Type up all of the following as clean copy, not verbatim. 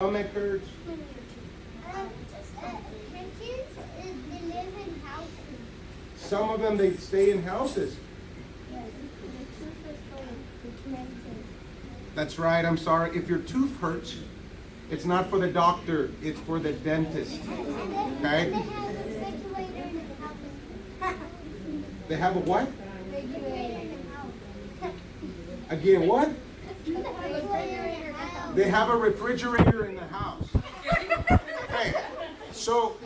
Stomach hurts. Kids, they live in houses. Some of them, they stay in houses. That's right, I'm sorry. If your tooth hurts, it's not for the doctor, it's for the dentist. Okay? And they have a refrigerator in the house. They have a what? Refrigerator in the house. Again, what? Refrigerator in the house. They have a refrigerator in the house. Okay. So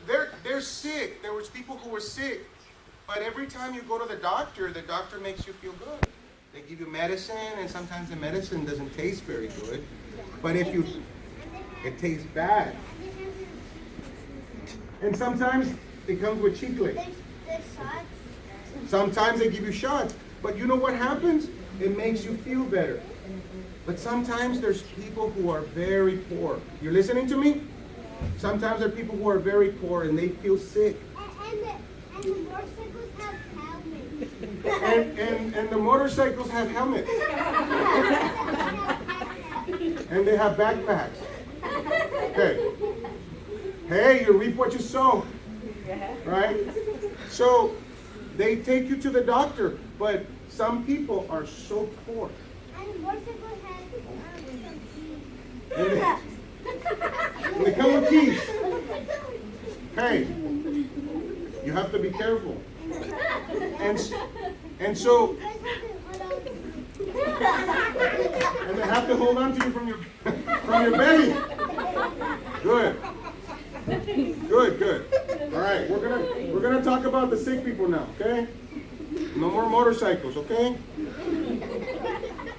they're sick. There was people who were sick. But every time you go to the doctor makes you feel good. They give you medicine, and sometimes the medicine doesn't taste very good. But it tastes bad. And sometimes it comes with chicle. There's shots. Sometimes they give you shots. But you know what happens? It makes you feel better. But sometimes there's people who are very poor. You're listening to me? Sometimes there are people who are very poor and they feel sick. And the motorcycles have helmets. And the motorcycles have helmets. And they have backpacks. Okay. Hey, you reap what you sow. Right? So they take you to the doctor, but some people are so poor. And the motorcycles have And they come with keys. Hey, you have to be careful. And so, and they have to hold on to you from your belly. Good. Good. All right, we're gonna talk about the sick people now, okay? No more motorcycles, okay?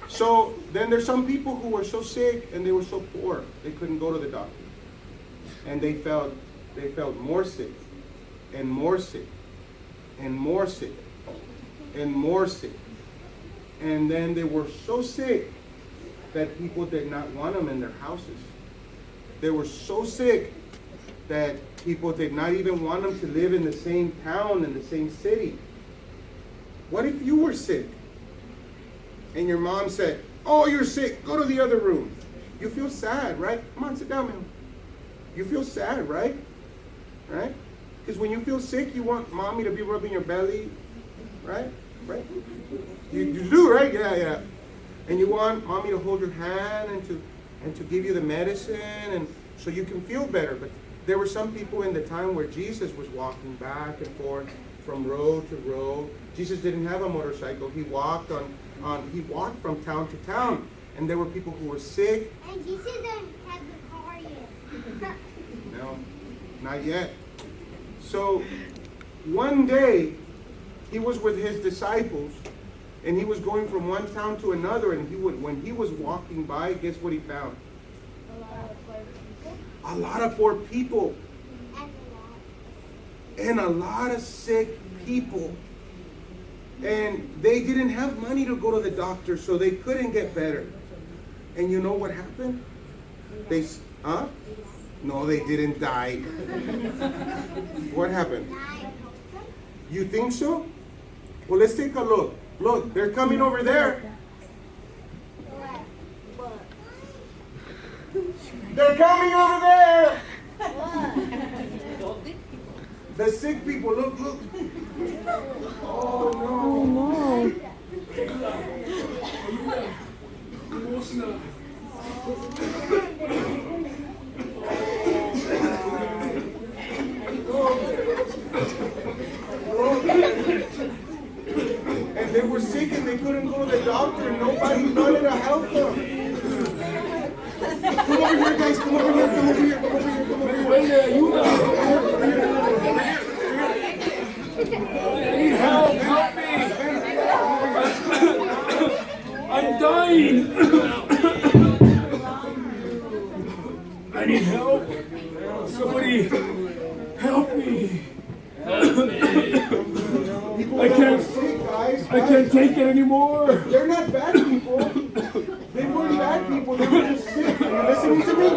So then there's some people who were so sick and they were so poor they couldn't go to the doctor, and they felt more sick, and more sick, and more sick, and more sick, and then they were so sick that people did not want them in their houses. They were so sick that people did not even want them to live in the same town, in the same city. What if you were sick? And your mom said, "Oh, you're sick, go to the other room." You feel sad, right? Come on, sit down, man. You feel sad, right? Right? Because when you feel sick, you want mommy to be rubbing your belly, right? Right? You do, right? Yeah. And you want mommy to hold your hand and to give you the medicine, and so you can feel better. But there were some people in the time where Jesus was walking back and forth from road to road. Jesus didn't have a motorcycle. He walked he walked from town to town, and there were people who were sick. And Jesus didn't have the car yet. No, not yet. So one day he was with his disciples, and he was going from one town to another, and when he was walking by, guess what he found? A lot of poor people. And a lot of sick people. And they didn't have money to go to the doctor, so they couldn't get better. And you know what happened? No, they didn't die. What happened? You think so? Well, let's take a look. Look, they're coming over there. They're coming over there. The sick people, look. Oh no. And they were sick and they couldn't go to the doctor, and nobody wanted to help them. Come over here, guys. Come over here. I need help! Help me! I'm dying! I need help! Somebody help me! I can't take it anymore! They're not bad people. They weren't bad people. They were just sick. Are you listening to me?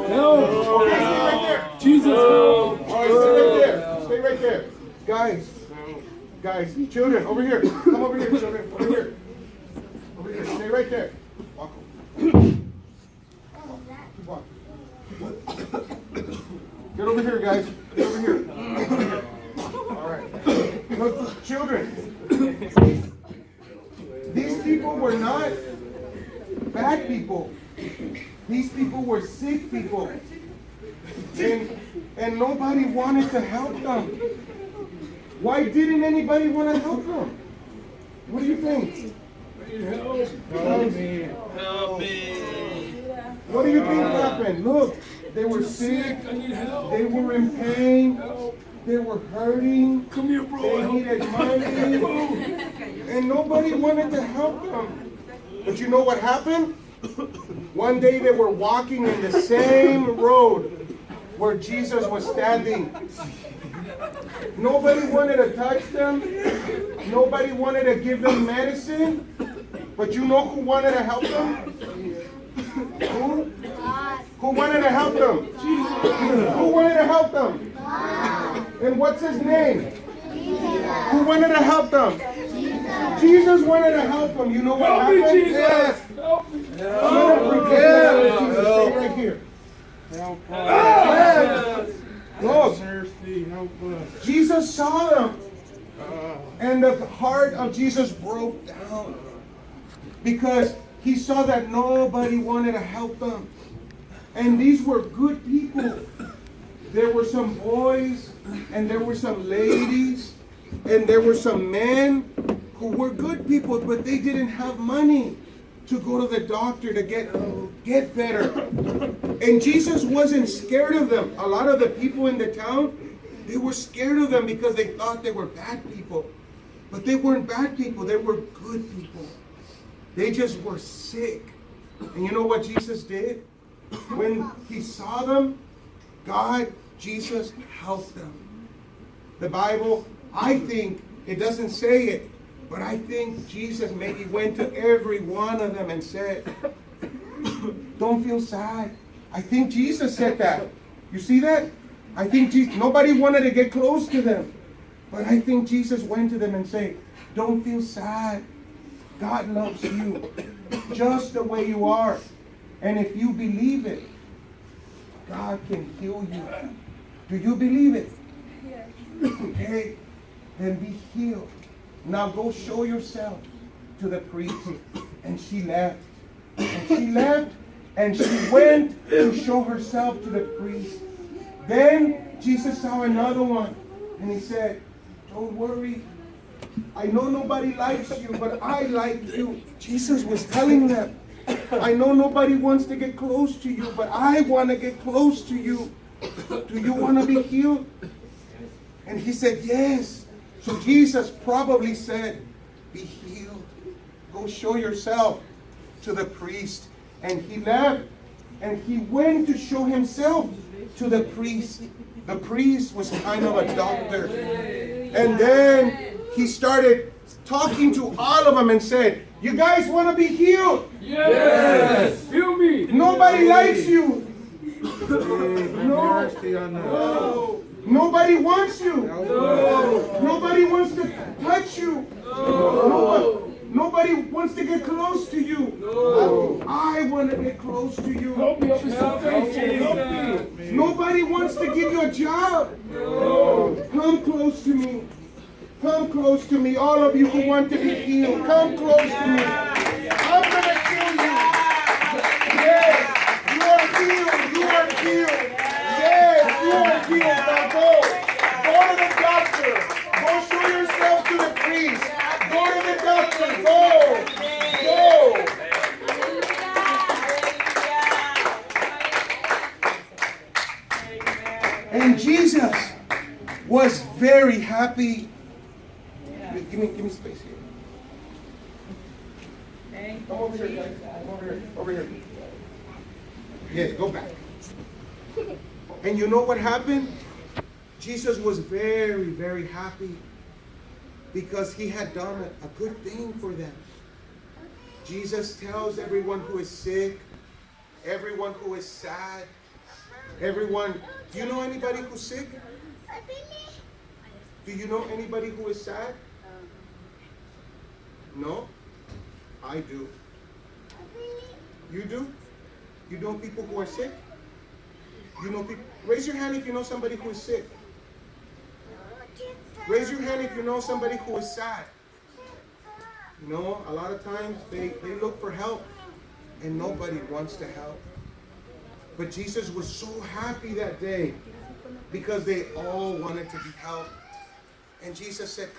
Help! Okay, stay right there. Jesus, help! All right, stay right there. Guys, children, over here. Come over here, children. Over here. Stay right there. Walk over. What was that? Keep walking. Get over here, guys. Get over here. All right. Look, children. These people were not bad people. These people were sick people. And nobody wanted to help them. Why didn't anybody want to help them? What do you think? I need help. Help me. What do you think happened? Look, they were sick. I need help. They were in pain. Help. They were hurting. Come here, bro. They Help. needed money. And nobody wanted to help them. But you know what happened? One day they were walking in the same road where Jesus was standing. Nobody wanted to touch them. Nobody wanted to give them medicine. But you know who wanted to help them? Who? God. Who wanted to help them? Who wanted to help them? And what's his name? Who wanted to help them? Jesus wanted to help them. You know what Help me, happened? Jesus. Yes. Help me. Stay right here. Look, Jesus saw them. And the heart of Jesus broke down. Because he saw that nobody wanted to help them. And these were good people. There were some boys, and there were some ladies, and there were some men who were good people, but they didn't have money to go to the doctor to get better. And Jesus wasn't scared of them. A lot of the people in the town, they were scared of them because they thought they were bad people. But they weren't bad people, they were good people. They just were sick. And you know what Jesus did? When he saw them, Jesus helped them. The Bible, I think, it doesn't say it, but I think Jesus maybe went to every one of them and said, don't feel sad. I think Jesus said that. You see that? I think nobody wanted to get close to them. But I think Jesus went to them and said, don't feel sad. God loves you just the way you are. And if you believe it, God can heal you. Do you believe it? Yes. Okay, then be healed. Now go show yourself to the priest. And she left. And she left and she went to show herself to the priest. Then Jesus saw another one and he said, don't worry. I know nobody likes you, but I like you. Jesus was telling them, I know nobody wants to get close to you, but I want to get close to you. Do you want to be healed? And he said, yes. So Jesus probably said, be healed. Go show yourself to the priest. And he left and he went to show himself to the priest. The priest was kind of a doctor. And then he started talking to all of them and said, you guys want to be healed? Yes. Heal me. Nobody likes you. No. Nobody wants you. No. Nobody wants to touch you. No. Nobody wants to get close to you. No. I want to get close to you. Help me. Help me. Help me. Nobody wants to give you a job. No. Come close to me. Come close to me. All of you who want to be healed, come close to me. I'm going to heal you. Yes, you are healed. You are healed. Yes, you are healed. Now go. Go to the doctor. Go show yourself to the priest. Go to the doctor. Go. Go. And Jesus was very happy. Give me space here. Come over here, guys. Come over here. Over here. Yes, go back. And you know what happened? Jesus was very, very happy because he had done a good thing for them. Jesus tells everyone who is sick, everyone who is sad, everyone. Do you know anybody who's sick? Do you know anybody who is sad? No? I do. You do? You know people who are sick? You know people? Raise your hand if you know somebody who is sick. Raise your hand if you know somebody who is sad. You know, a lot of times they look for help and nobody wants to help. But Jesus was so happy that day because they all wanted to be helped. And Jesus said,